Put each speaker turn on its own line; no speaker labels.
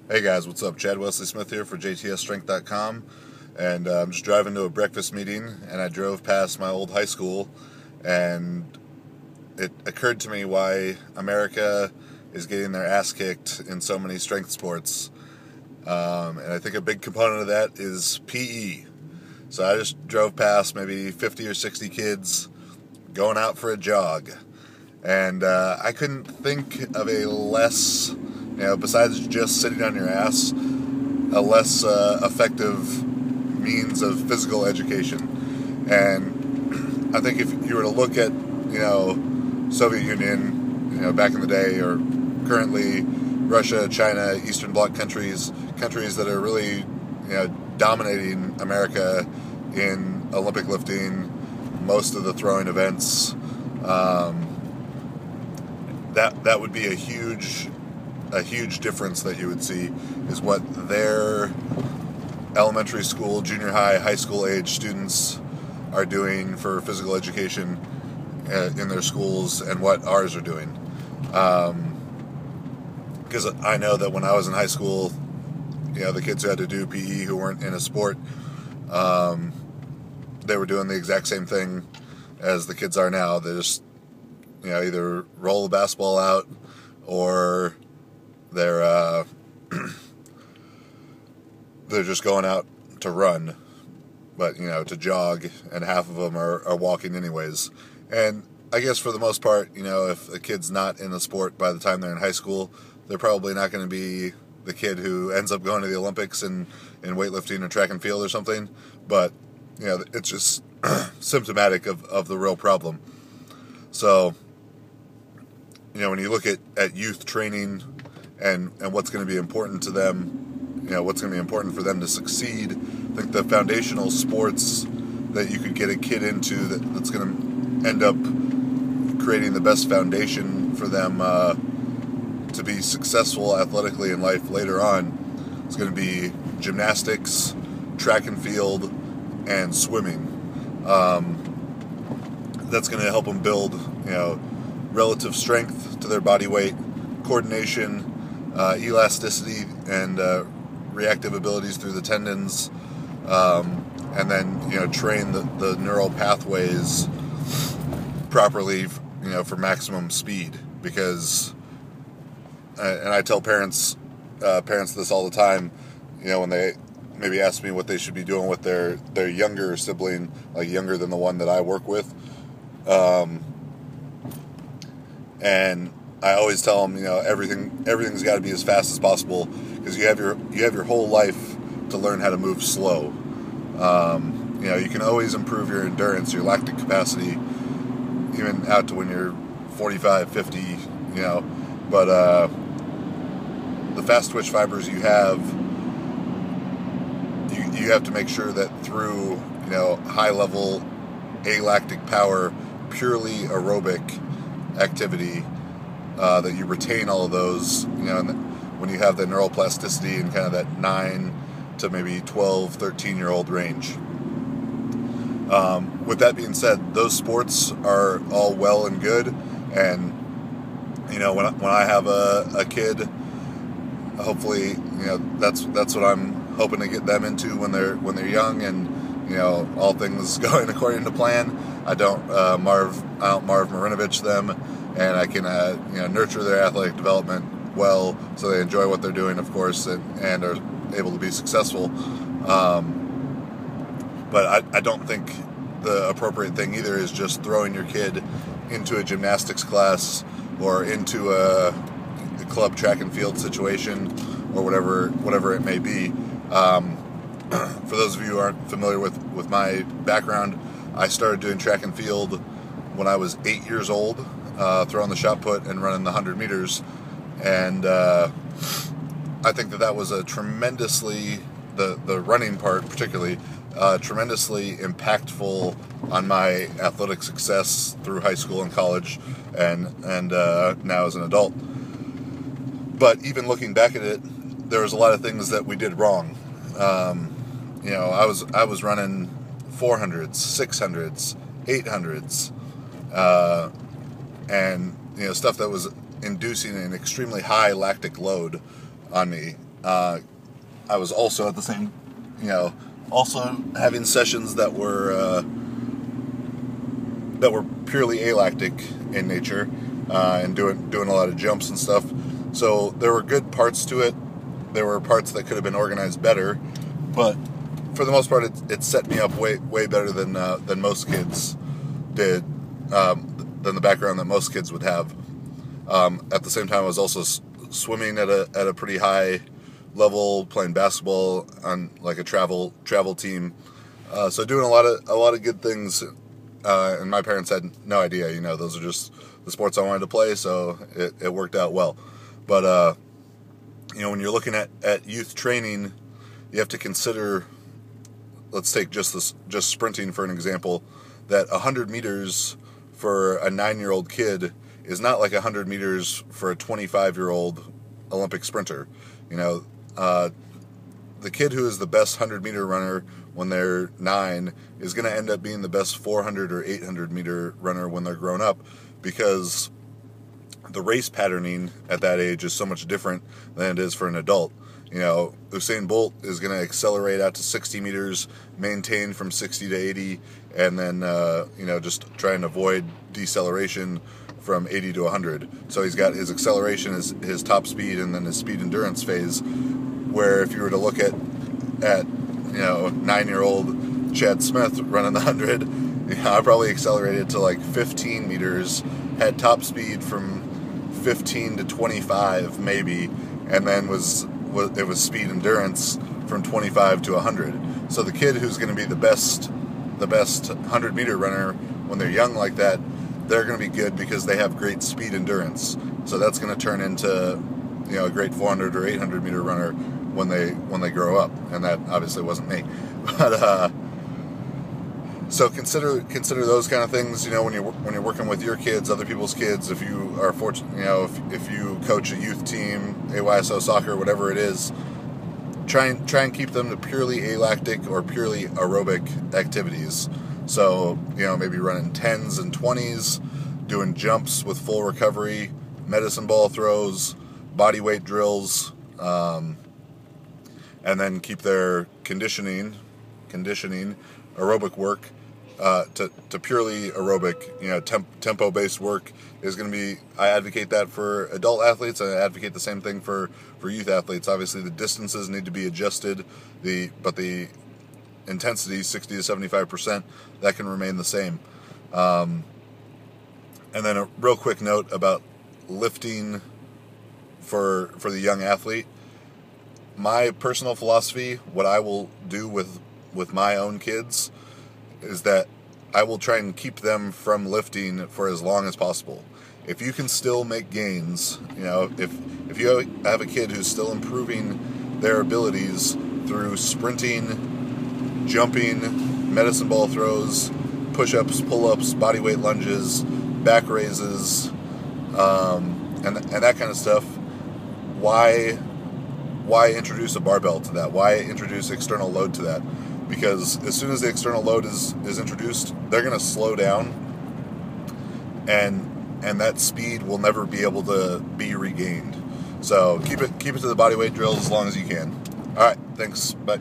Hey guys, what's up? Chad Wesley Smith here for JTSStrength.com, and I'm just driving to a breakfast meeting, and I drove past my old high school, and it occurred to me why America is getting their ass kicked in so many strength sports, and I think a big component of that is PE. So I just drove past maybe 50 or 60 kids going out for a jog, and I couldn't think of a less, besides just sitting on your ass, a less effective means of physical education. And I think if you were to look at, Soviet Union, back in the day, or currently Russia, China, Eastern Bloc countries that are really, dominating America in Olympic lifting, most of the throwing events, that would be a huge difference that you would see, is what their elementary school, junior high, high school age students are doing for physical education in their schools and what ours are doing. Because I know that when I was in high school, the kids who had to do PE who weren't in a sport, they were doing the exact same thing as the kids are now. They just, either roll the basketball out, or they're just going out to run, but to jog, and half of them are walking anyways. And I guess for the most part, if a kid's not in the sport by the time they're in high school, they're probably not going to be the kid who ends up going to the Olympics in weightlifting or track and field or something. But it's just symptomatic of the real problem. So when you look at youth training and what's going to be important to them, what's going to be important for them to succeed, I think the foundational sports that you could get a kid into that's going to end up creating the best foundation for them to be successful athletically in life later on is going to be gymnastics, track and field, and swimming. That's going to help them build, relative strength to their body weight, coordination, elasticity, and reactive abilities through the tendons, and then train the neural pathways properly, for maximum speed. Because, and I tell parents this all the time, when they maybe ask me what they should be doing with their younger sibling, like younger than the one that I work with. And I always tell them, everything's got to be as fast as possible, because you have your whole life to learn how to move slow. You can always improve your endurance, your lactic capacity, even out to when you're 45, 50, but the fast twitch fibers you have to make sure that through, high level alactic power, purely aerobic activity, that you retain all of those, and when you have the neural plasticity in kind of that 9 to maybe 12, 13-year-old range. With that being said, those sports are all well and good, and when I have a kid, hopefully that's what I'm hoping to get them into when they're young, and all things going according to plan. I don't Marv Marinovich them, and I can nurture their athletic development well, so they enjoy what they're doing, of course, and are able to be successful. But I don't think the appropriate thing either is just throwing your kid into a gymnastics class or into a club track and field situation, or whatever it may be. For those of you who aren't familiar with my background, I started doing track and field when I was 8 years old, throwing the shot put and running the 100 meters. And I think that was a tremendously, the running part particularly, tremendously impactful on my athletic success through high school and college, and now as an adult. But even looking back at it, there was a lot of things that we did wrong. I was running 400s, 600s, 800s, and stuff that was inducing an extremely high lactic load on me, I was also at the same, also having sessions that were purely alactic in nature, and doing a lot of jumps and stuff. So there were good parts to it. There were parts that could have been organized better, but for the most part, it set me up way better than most kids did, than the background that most kids would have. At the same time, I was also swimming at a pretty high level, playing basketball on like a travel team. So doing a lot of good things. And my parents had no idea. Those are just the sports I wanted to play, so it worked out well. But when you're looking at youth training, you have to consider. Let's take just sprinting for an example. That 100 meters for a 9-year-old kid is not like 100 meters for a 25-year-old Olympic sprinter. The kid who is the best 100-meter runner when they're 9 is going to end up being the best 400 or 800-meter runner when they're grown up, because the race patterning at that age is so much different than it is for an adult. Usain Bolt is going to accelerate out to 60 meters, maintain from 60 to 80, and then, just try and avoid deceleration from 80 to 100. So he's got his acceleration, his top speed, and then his speed endurance phase, where if you were to look at 9-year-old Chad Smith running the 100, I probably accelerated to like 15 meters, had top speed from 15 to 25 maybe, and then it was speed endurance from 25 to 100. So the kid who's going to be the best 100-meter runner when they're young like that, they're going to be good because they have great speed endurance. So that's going to turn into a great 400 or 800-meter runner when they grow up, and that obviously wasn't me. But so consider those kind of things. When you're working with your kids, other people's kids. If you are fortunate, if you coach a youth team, AYSO soccer, whatever it is, try and keep them to purely alactic or purely aerobic activities. So maybe running 10s and 20s, doing jumps with full recovery, medicine ball throws, body weight drills, and then keep their conditioning aerobic work to purely aerobic. Tempo-based work is going to be. I advocate that for adult athletes, and I advocate the same thing for youth athletes. Obviously, the distances need to be adjusted, but the intensity, 60 to 75%, that can remain the same. And then a real quick note about lifting for the young athlete. My personal philosophy, what I will do with my own kids, is that I will try and keep them from lifting for as long as possible. If you can still make gains, if you have a kid who's still improving their abilities through sprinting, jumping, medicine ball throws, push-ups, pull-ups, body weight lunges, back raises, and that kind of stuff, why introduce a barbell to that? Why introduce external load to that? Because as soon as the external load is introduced, they're going to slow down, and that speed will never be able to be regained. So keep it to the body weight drills as long as you can. All right, thanks. Bye.